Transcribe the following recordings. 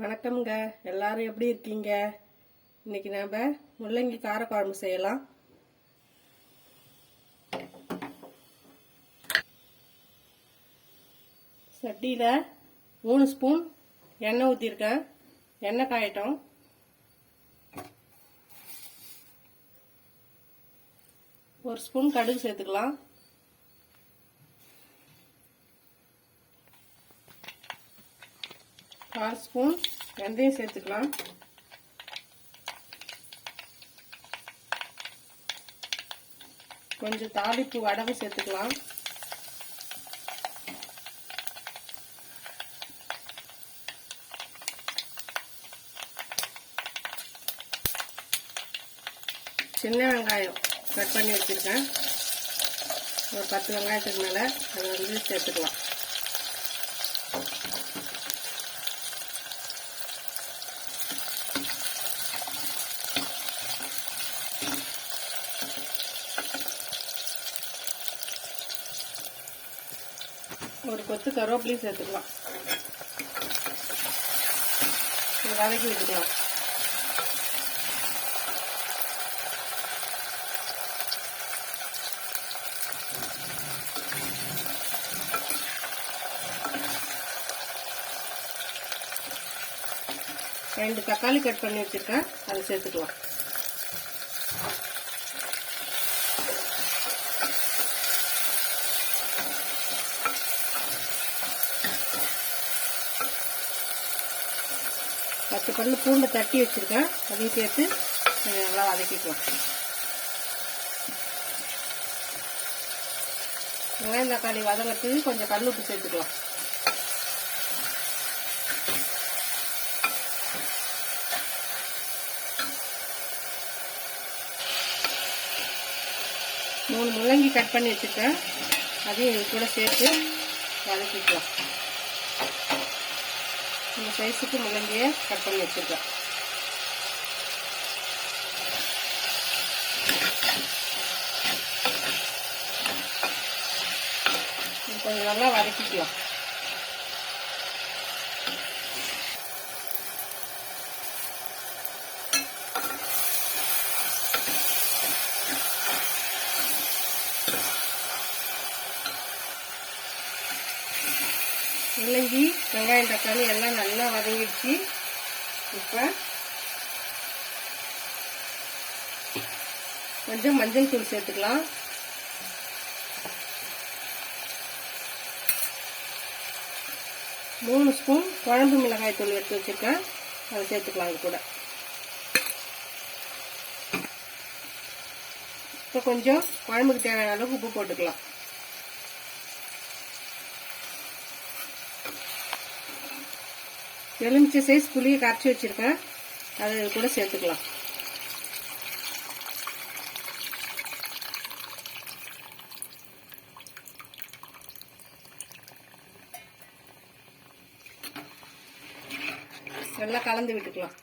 வணக்கம்ங்க. எல்லாரும் எப்படி இருக்கீங்க? இன்னைக்கு நாம முள்ளங்கி காரக்குழம்பு செய்யலாம். சட்டியில 3 ஸ்பூன் எண்ணெய் ஊற்றிருக்கேன். எண்ணெய் காயட்டும். ஒரு ஸ்பூன் கடுகு சேர்த்துக்கலாம். கால் ஸ்பூன் வெந்தயம் சேர்த்துக்கலாம். கொஞ்சம் தாளிப்பு வடகம் சேர்த்துக்கலாம். சின்ன வெங்காயம் கட் பண்ணி வச்சிருக்கேன். ஒரு 10 வெங்காயத்துக்கு மேலே அதை சேர்த்துக்கலாம். ஒரு கொத்து கருவேப்பிலையும் சேர்த்துக்கலாம். வதக்கி விட்டுக்கலாம். ரெண்டு தக்காளி கட் பண்ணி வச்சிருக்கேன், அதை சேர்த்துக்கலாம். பத்து பல்லு பூண்டை தட்டி வச்சிருக்கேன், அதையும் சேர்த்து நல்லா வதக்கிக்கலாம். வெங்காயம் தக்காளி வதங்கிறதுக்கு கொஞ்சம் கல் உப்பு சேர்த்துக்கலாம். மூணு முள்ளங்கி கட் பண்ணி வச்சிருக்கேன், அதையும் இது கூட சேர்த்து வதக்கிக்கலாம். இந்த சைஸுக்கு முள்ளங்கியை கட் பண்ணி வச்சிருக்கேன். கொஞ்சம் நல்லா வதக்கிக்கலாம். முள்ளங்கி வெங்காயம் தக்காளி எல்லாம் நல்லா வதங்கிடுச்சு. இப்போ கொஞ்சம் மஞ்சள் தூள் சேர்த்துக்கலாம். மூணு ஸ்பூன் குழம்பு மிளகாய் தூள் எடுத்து வச்சிருக்கேன், அதை சேர்த்துக்கலாம். இது கூட இப்போ கொஞ்சம் குழம்புக்கு தேவையான அளவுக்கு உப்பு போட்டுக்கலாம். எலுமிச்சை சைஸ் புளியை கரைச்சி வச்சிருக்கேன், அதை கூட சேர்த்துக்கலாம். நல்லா கலந்து விட்டுக்கலாம்.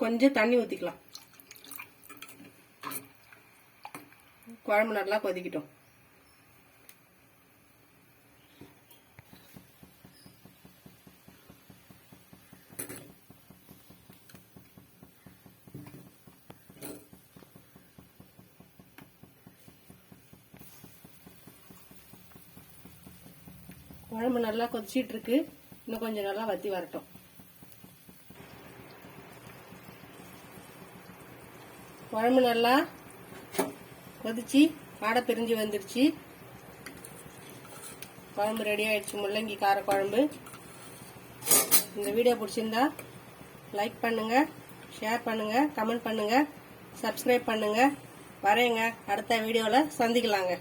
கொஞ்சம் தண்ணி ஊற்றிக்கலாம். குழம்பு நல்லா கொதிக்கட்டும். குழம்பு நல்லா கொதிச்சிட்டு இருக்கு, இன்னும் கொஞ்சம் நல்லா வத்தி வரட்டும். குழம்பு நல்லா கொதிச்சு காடை பிரிஞ்சு வந்துருச்சு. குழம்பு ரெடி ஆயிடுச்சு, முள்ளங்கி காரக்குழம்பு. இந்த வீடியோ பிடிச்சிருந்தா லைக் பண்ணுங்க, ஷேர் பண்ணுங்க, கமெண்ட் பண்ணுங்க, சப்ஸ்கிரைப் பண்ணுங்க. வரேங்க, அடுத்த வீடியோவில் சந்திக்கலாங்க.